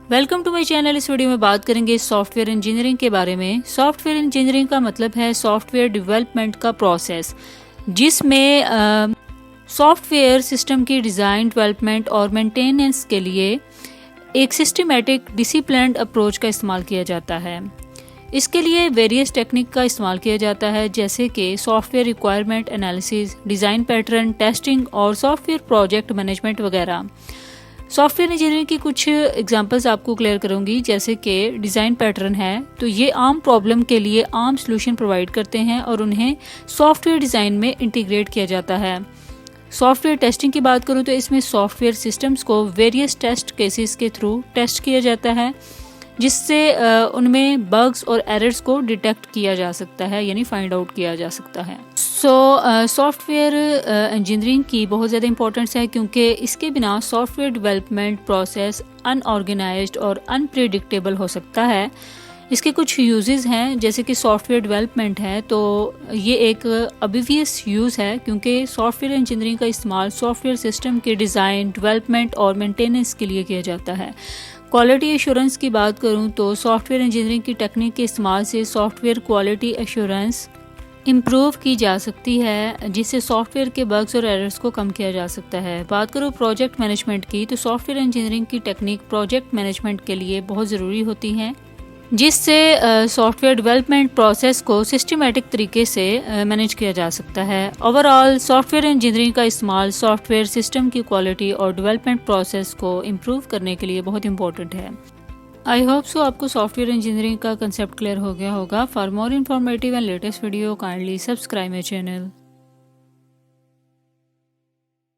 Welcome to my channel. इस video में बात करेंगे सॉफ्टवेयर इंजीनियरिंग के बारे में। सॉफ्टवेयर इंजीनियरिंग का मतलब है सॉफ्टवेयर डेवलपमेंट का प्रोसेस, जिसमें सॉफ्टवेयर सिस्टम की डिज़ाइन, डेवलपमेंट और मेंटेनेंस के लिए एक सिस्टमेटिक डिसिप्लिन्ड अप्रोच का इस्तेमाल किया जाता है। इसके लिए वेरियस टेक्निक का इस्तेमाल किया जाता है, जैसे कि software requirement analysis, design pattern, testing और सॉफ्टवेयर प्रोजेक्ट मैनेजमेंट वगैरह। सॉफ्टवेयर इंजीनियरिंग की कुछ एग्जांपल्स आपको क्लियर करूंगी, जैसे कि डिज़ाइन पैटर्न है तो ये आम प्रॉब्लम के लिए आम सॉल्यूशन प्रोवाइड करते हैं और उन्हें सॉफ्टवेयर डिज़ाइन में इंटीग्रेट किया जाता है। सॉफ्टवेयर टेस्टिंग की बात करूं तो इसमें सॉफ्टवेयर सिस्टम्स को वेरियस टेस्ट केसेस के थ्रू टेस्ट किया जाता है, जिससे उनमें बग्स और एरर्स को डिटेक्ट किया जा सकता है, यानी फाइंड आउट किया जा सकता है। सॉफ्टवेयर इंजीनियरिंग की बहुत ज़्यादा इंपॉर्टेंस है, क्योंकि इसके बिना सॉफ्टवेयर डेवलपमेंट प्रोसेस अनऑर्गेनाइज्ड और अनप्रिडिक्टेबल हो सकता है। इसके कुछ यूजेस हैं, जैसे कि सॉफ्टवेयर डेवलपमेंट है तो ये एक ऑब्वियस यूज़ है, क्योंकि सॉफ्टवेयर इंजीनियरिंग का इस्तेमाल सॉफ्टवेयर सिस्टम के डिज़ाइन, डेवलपमेंट और मेंटेनेंस के लिए किया जाता है। क्वालिटी एश्योरेंस की बात करूं तो सॉफ्टवेयर इंजीनियरिंग की टेक्निक के इस्तेमाल से सॉफ्टवेयर क्वालिटी एश्योरेंस इम्प्रूव की जा सकती है, जिससे सॉफ्टवेयर के बग्स और एरर्स को कम किया जा सकता है। बात करूं प्रोजेक्ट मैनेजमेंट की तो सॉफ्टवेयर इंजीनियरिंग की टेक्निक प्रोजेक्ट मैनेजमेंट के लिए बहुत ज़रूरी होती हैं, जिससे सॉफ्टवेयर डेवलपमेंट प्रोसेस को सिस्टमेटिक तरीके से मैनेज किया जा सकता है। ओवरऑल सॉफ्टवेयर इंजीनियरिंग का इस्तेमाल सॉफ्टवेयर सिस्टम की क्वालिटी और डेवलपमेंट प्रोसेस को इम्प्रूव करने के लिए बहुत इंपॉर्टेंट है। आई होप सो आपको सॉफ्टवेयर इंजीनियरिंग का कंसेप्ट क्लियर हो गया होगा। For more informative and latest video kindly subscribe my channel.